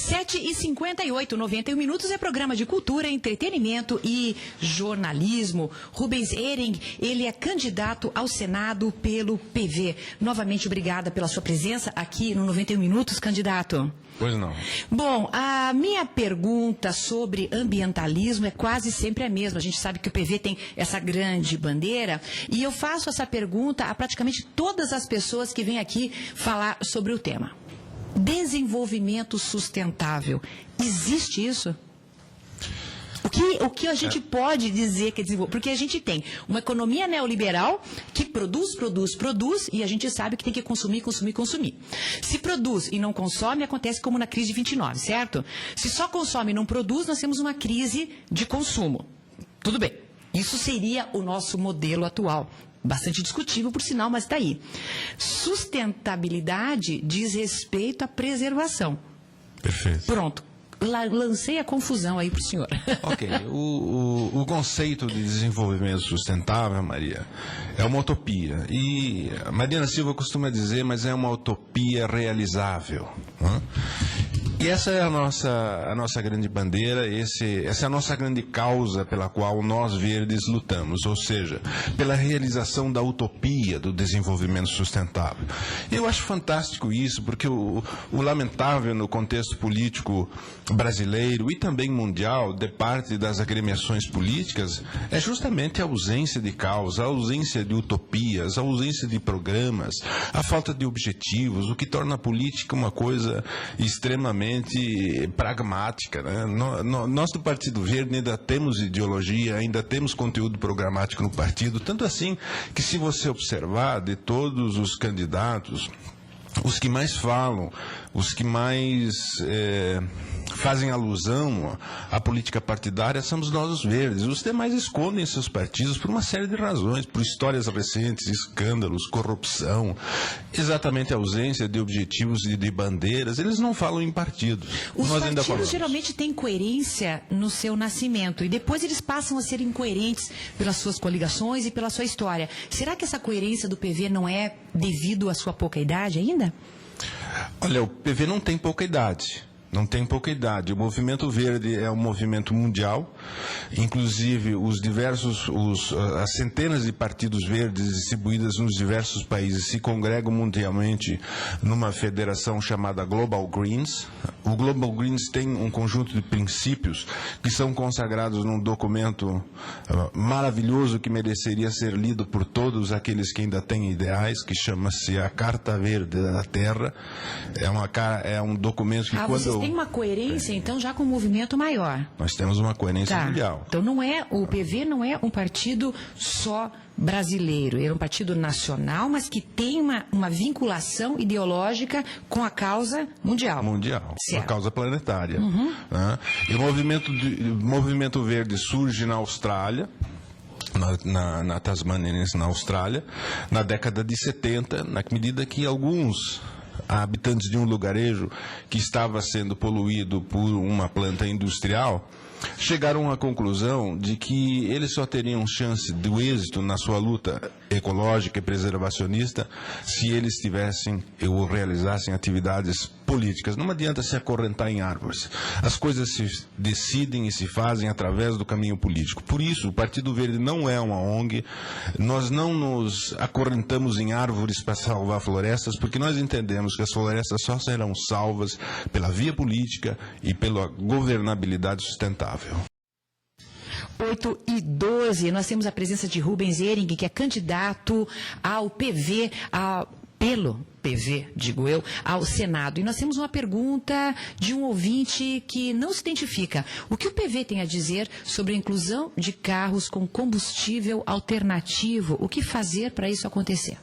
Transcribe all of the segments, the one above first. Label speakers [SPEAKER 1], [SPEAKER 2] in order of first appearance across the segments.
[SPEAKER 1] 7h58, 91 minutos, é programa de cultura, entretenimento e jornalismo. Rubens Hering, ele é candidato ao Senado pelo PV. Novamente, obrigada pela sua presença aqui no 91 minutos, candidato.
[SPEAKER 2] Pois não.
[SPEAKER 1] Bom, a minha pergunta sobre ambientalismo é quase sempre a mesma. A gente sabe que o PV tem essa grande bandeira e eu faço essa pergunta a praticamente todas as pessoas que vêm aqui falar sobre o tema. Desenvolvimento sustentável. Existe isso? O que a gente pode dizer que é desenvolvimento? Porque a gente tem uma economia neoliberal que produz, e a gente sabe que tem que consumir. Se produz e não consome, acontece como na crise de 29, certo? Se só consome e não produz, nós temos uma crise de consumo. Tudo bem. Isso seria o nosso modelo atual. Bastante discutível, por sinal, mas está aí. Sustentabilidade diz respeito à preservação.
[SPEAKER 2] Perfeito.
[SPEAKER 1] Pronto. Lancei a confusão aí para o senhor.
[SPEAKER 2] Ok. O conceito de desenvolvimento sustentável, Maria, é uma utopia. E a Mariana Silva costuma dizer, mas é uma utopia realizável. Né? E essa é a nossa grande bandeira, essa é a nossa grande causa pela qual nós verdes lutamos, ou seja, pela realização da utopia do desenvolvimento sustentável. Eu acho fantástico isso, porque o lamentável no contexto político brasileiro e também mundial, de parte das agremiações políticas, é justamente a ausência de causa, a ausência de utopias, a ausência de programas, a falta de objetivos, o que torna a política uma coisa extremamente pragmática. Né? Nós do Partido Verde ainda temos ideologia, ainda temos conteúdo programático no partido, tanto assim que, se você observar de todos os candidatos, os que mais falam, os que mais fazem alusão à política partidária somos nós os verdes. Os demais escondem seus partidos por uma série de razões, por histórias recentes, escândalos, corrupção, exatamente a ausência de objetivos e de bandeiras. Eles não falam em partidos.
[SPEAKER 1] Os partidos geralmente têm coerência no seu nascimento e depois eles passam a ser incoerentes pelas suas coligações e pela sua história. Será que essa coerência do PV não é devido à sua pouca idade ainda?
[SPEAKER 2] Olha, o PV não tem pouca idade. Não tem pouca idade. O movimento verde é um movimento mundial, inclusive as centenas de partidos verdes distribuídas nos diversos países se congregam mundialmente numa federação chamada Global Greens. O Global Greens tem um conjunto de princípios que são consagrados num documento maravilhoso que mereceria ser lido por todos aqueles que ainda têm ideais, que chama-se a Carta Verde da Terra. É um documento que quando...
[SPEAKER 1] Tem uma coerência, então, já com um movimento maior.
[SPEAKER 2] Nós temos uma coerência mundial.
[SPEAKER 1] Então, o PV não é um partido só brasileiro, ele é um partido nacional, mas que tem uma vinculação ideológica com a causa mundial.
[SPEAKER 2] Mundial,
[SPEAKER 1] certo.
[SPEAKER 2] A causa planetária. Né? E o movimento verde surge na Austrália, na Tasmânia, na Austrália, na década de 70, na medida que alguns habitantes de um lugarejo que estava sendo poluído por uma planta industrial chegaram à conclusão de que eles só teriam chance do êxito na sua luta ecológica e preservacionista se eles tivessem ou realizassem atividades políticas. Não adianta se acorrentar em árvores. As coisas se decidem e se fazem através do caminho político. Por isso, o Partido Verde não é uma ONG, nós não nos acorrentamos em árvores para salvar florestas, porque nós entendemos que as florestas só serão salvas pela via política e pela governabilidade sustentável.
[SPEAKER 1] 8h12, nós temos a presença de Rubens Hering, que é candidato ao PV, pelo PV, digo eu, ao Senado. E nós temos uma pergunta de um ouvinte que não se identifica. O que o PV tem a dizer sobre a inclusão de carros com combustível alternativo? O que fazer para isso acontecer?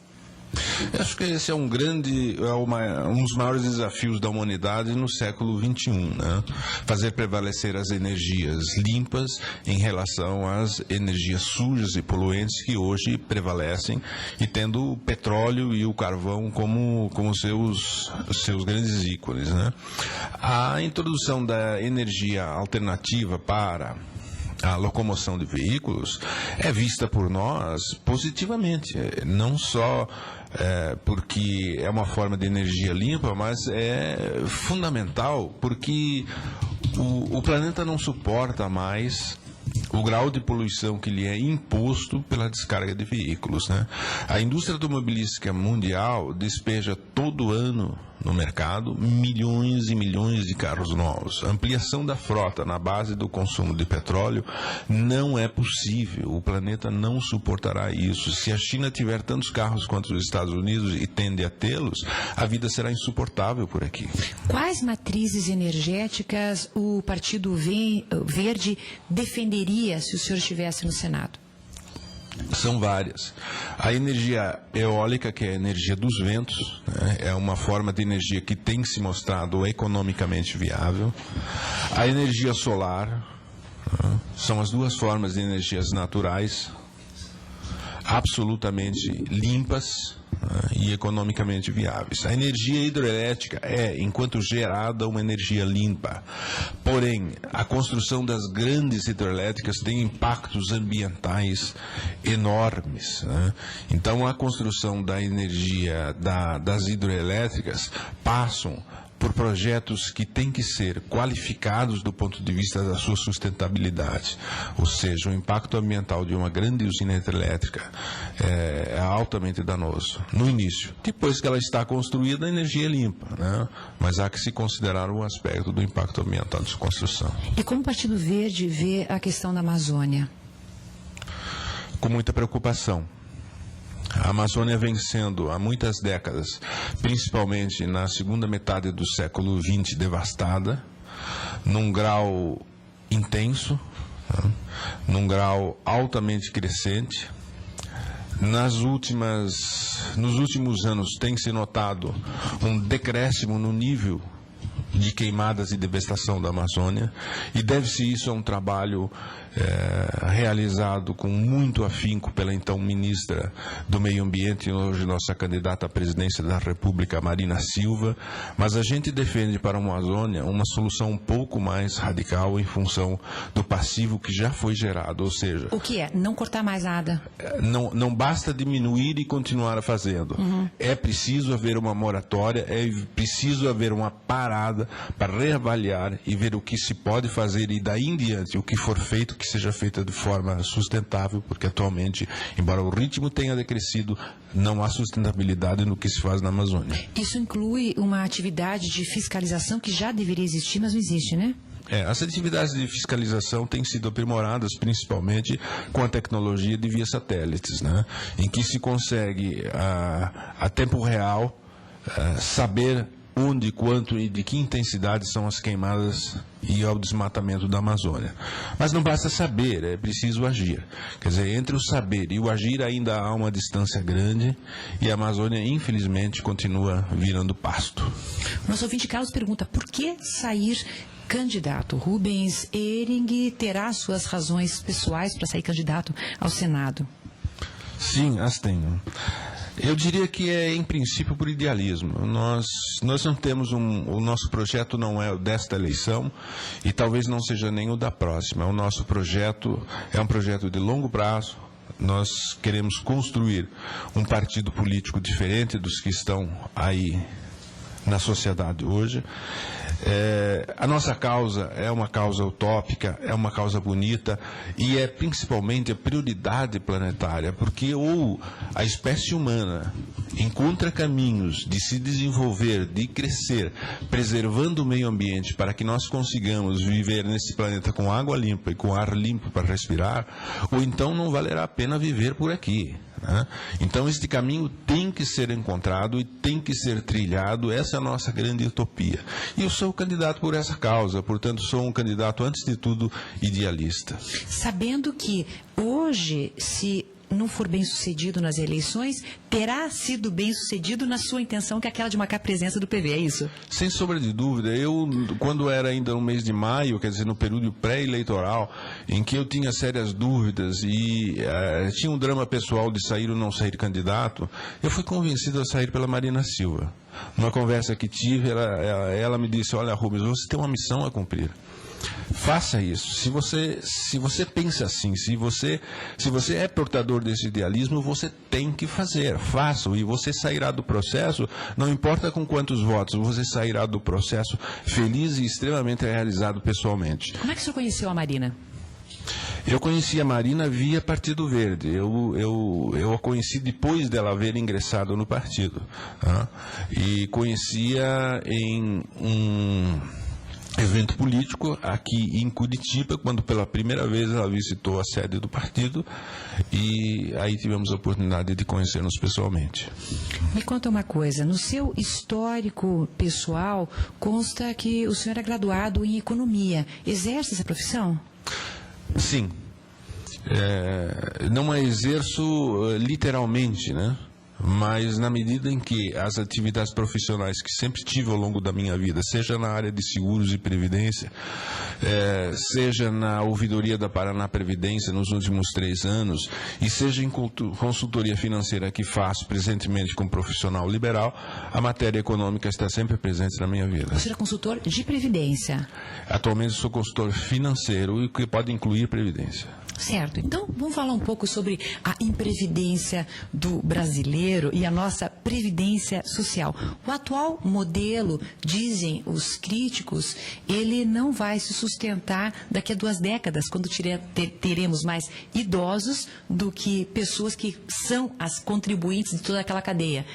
[SPEAKER 2] Eu acho que esse é um dos maiores desafios da humanidade no século XXI, né? Fazer prevalecer as energias limpas em relação às energias sujas e poluentes que hoje prevalecem, e tendo o petróleo e o carvão como seus grandes ícones, né? A introdução da energia alternativa para a locomoção de veículos é vista por nós positivamente, não só porque é uma forma de energia limpa, mas é fundamental porque o planeta não suporta mais o grau de poluição que lhe é imposto pela descarga de veículos, né? A indústria automobilística mundial despeja todo ano no mercado milhões e milhões de carros novos. A ampliação da frota na base do consumo de petróleo não é possível. O planeta não suportará isso. Se a China tiver tantos carros quanto os Estados Unidos e tende a tê-los, a vida será insuportável por aqui.
[SPEAKER 1] Quais matrizes energéticas o Partido Verde defenderia se o senhor estivesse no Senado?
[SPEAKER 2] São várias. A energia eólica, que é a energia dos ventos, né, é uma forma de energia que tem se mostrado economicamente viável. A energia solar, né, são as duas formas de energias naturais, absolutamente limpas, né, e economicamente viáveis. A energia hidroelétrica é, enquanto gerada, uma energia limpa. Porém, a construção das grandes hidroelétricas tem impactos ambientais enormes, né? Então, a construção da energia das hidroelétricas passam por projetos que têm que ser qualificados do ponto de vista da sua sustentabilidade. Ou seja, o impacto ambiental de uma grande usina hidrelétrica é altamente danoso no início. Depois que ela está construída, a energia é limpa, né? Mas há que se considerar o aspecto do impacto ambiental de sua construção.
[SPEAKER 1] E como o Partido Verde vê a questão da Amazônia?
[SPEAKER 2] Com muita preocupação. A Amazônia vem sendo, há muitas décadas, principalmente na segunda metade do século XX, devastada, num grau intenso, né, num grau altamente crescente. Nos últimos anos tem se notado um decréscimo no nível de queimadas e devastação da Amazônia, e deve-se isso a um trabalho realizado com muito afinco pela então ministra do Meio Ambiente, hoje nossa candidata à presidência da República, Marina Silva, mas a gente defende para a Amazônia uma solução um pouco mais radical em função do passivo que já foi gerado, ou seja...
[SPEAKER 1] O que é? Não cortar mais nada?
[SPEAKER 2] Não basta diminuir e continuar fazendo. É preciso haver uma moratória, é preciso haver uma parada para reavaliar e ver o que se pode fazer e daí em diante, o que for feito, que seja feita de forma sustentável, porque atualmente, embora o ritmo tenha decrescido, não há sustentabilidade no que se faz na Amazônia.
[SPEAKER 1] Isso inclui uma atividade de fiscalização que já deveria existir, mas não existe, né?
[SPEAKER 2] As atividades de fiscalização têm sido aprimoradas principalmente com a tecnologia de via satélites, né? Em que se consegue a tempo real saber onde, quanto e de que intensidade são as queimadas e ao desmatamento da Amazônia. Mas não basta saber, é preciso agir. Quer dizer, entre o saber e o agir ainda há uma distância grande e a Amazônia, infelizmente, continua virando pasto.
[SPEAKER 1] Nosso ouvinte Carlos pergunta, por que sair candidato? Rubens Ehring terá suas razões pessoais para sair candidato ao Senado?
[SPEAKER 2] Sim, as tenho. Eu diria que é, em princípio, por idealismo. Nós não temos o nosso projeto não é o desta eleição e talvez não seja nem o da próxima. O nosso projeto é um projeto de longo prazo. Nós queremos construir um partido político diferente dos que estão aí na sociedade hoje. A nossa causa é uma causa utópica, é uma causa bonita e é principalmente a prioridade planetária, porque ou a espécie humana encontra caminhos de se desenvolver, de crescer, preservando o meio ambiente para que nós consigamos viver nesse planeta com água limpa e com ar limpo para respirar, ou então não valerá a pena viver por aqui. Então este caminho tem que ser encontrado e tem que ser trilhado. Essa é a nossa grande utopia e eu sou candidato por essa causa, portanto sou um candidato antes de tudo idealista,
[SPEAKER 1] sabendo que hoje, se não for bem sucedido nas eleições, terá sido bem sucedido na sua intenção, que é aquela de marcar a presença do PV, é isso?
[SPEAKER 2] Sem sombra de dúvida. Eu, quando era ainda no mês de maio, quer dizer, no período pré-eleitoral, em que eu tinha sérias dúvidas e tinha um drama pessoal de sair ou não sair candidato, eu fui convencido a sair pela Marina Silva. Numa conversa que tive, ela me disse, olha, Rubens, você tem uma missão a cumprir. Faça isso. Se você pensa assim, se você é portador desse idealismo, você tem que fazer. Faça-o e você sairá do processo, não importa com quantos votos, você sairá do processo feliz e extremamente realizado pessoalmente.
[SPEAKER 1] Como é que o senhor conheceu a Marina?
[SPEAKER 2] Eu conheci a Marina via Partido Verde. Eu a conheci depois dela haver ingressado no partido. E conhecia em um evento político aqui em Curitiba, quando pela primeira vez ela visitou a sede do partido, e aí tivemos a oportunidade de conhecer-nos pessoalmente.
[SPEAKER 1] Me conta uma coisa, no seu histórico pessoal consta que o senhor é graduado em economia. Exerce essa profissão?
[SPEAKER 2] Sim. Não a exerço literalmente, né? Mas na medida em que as atividades profissionais que sempre tive ao longo da minha vida, seja na área de seguros e previdência, seja na ouvidoria da Paraná Previdência nos últimos 3 anos, e seja em consultoria financeira que faço presentemente como profissional liberal, a matéria econômica está sempre presente na minha vida.
[SPEAKER 1] Você é consultor de previdência?
[SPEAKER 2] Atualmente sou consultor financeiro, o que pode incluir previdência.
[SPEAKER 1] Certo. Então, vamos falar um pouco sobre a imprevidência do brasileiro e a nossa previdência social. O atual modelo, dizem os críticos, ele não vai se sustentar daqui a 2 décadas, quando teremos mais idosos do que pessoas que são as contribuintes de toda aquela cadeia.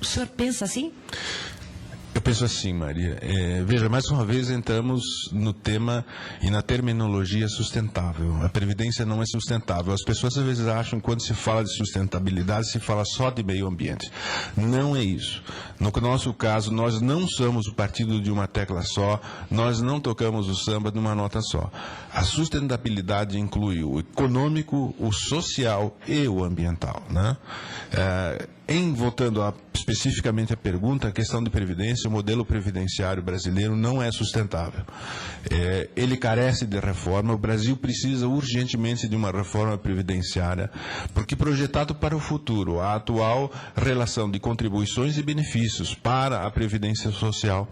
[SPEAKER 1] O senhor pensa assim?
[SPEAKER 2] Eu penso assim, Maria. Veja, mais uma vez entramos no tema e na terminologia sustentável. A previdência não é sustentável. As pessoas às vezes acham que quando se fala de sustentabilidade, se fala só de meio ambiente. Não é isso. No nosso caso, nós não somos o partido de uma tecla só, nós não tocamos o samba de uma nota só. A sustentabilidade inclui o econômico, o social e o ambiental, né? Voltando especificamente à pergunta, a questão de previdência, o modelo previdenciário brasileiro não é sustentável. Ele carece de reforma, o Brasil precisa urgentemente de uma reforma previdenciária, porque projetado para o futuro, a atual relação de contribuições e benefícios para a previdência social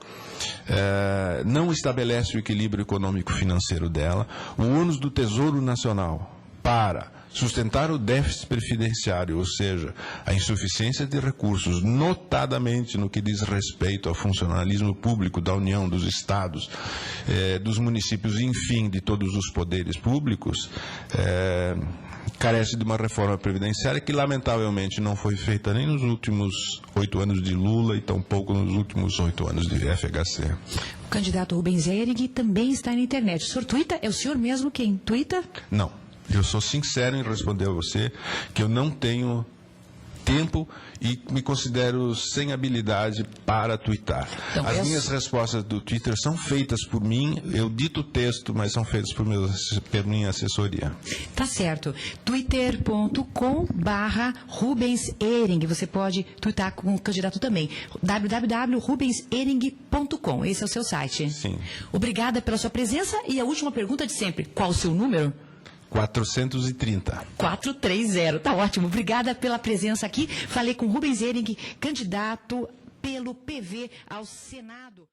[SPEAKER 2] não estabelece o equilíbrio econômico-financeiro dela. O ônus do Tesouro Nacional para sustentar o déficit previdenciário, ou seja, a insuficiência de recursos, notadamente no que diz respeito ao funcionalismo público da União, dos estados, dos municípios, enfim, de todos os poderes públicos, carece de uma reforma previdenciária que, lamentavelmente, não foi feita nem nos últimos 8 anos de Lula e tampouco nos últimos 8 anos de FHC.
[SPEAKER 1] O candidato Rubens Ehring também está na internet. O senhor tuita? É o senhor mesmo quem tuita?
[SPEAKER 2] Não. Eu sou sincero em responder a você que eu não tenho tempo e me considero sem habilidade para twittar. Então, as minhas respostas do Twitter são feitas por mim, eu dito o texto, mas são feitas por minha assessoria.
[SPEAKER 1] Tá certo. twitter.com/Rubens Ehring. Você pode twittar com o candidato também. www.rubensehring.com. Esse é o seu site.
[SPEAKER 2] Sim.
[SPEAKER 1] Obrigada pela sua presença e a última pergunta de sempre. Qual o seu número?
[SPEAKER 2] 430.
[SPEAKER 1] 430, tá ótimo. Obrigada pela presença aqui. Falei com Rubens Ehring, candidato pelo PV ao Senado.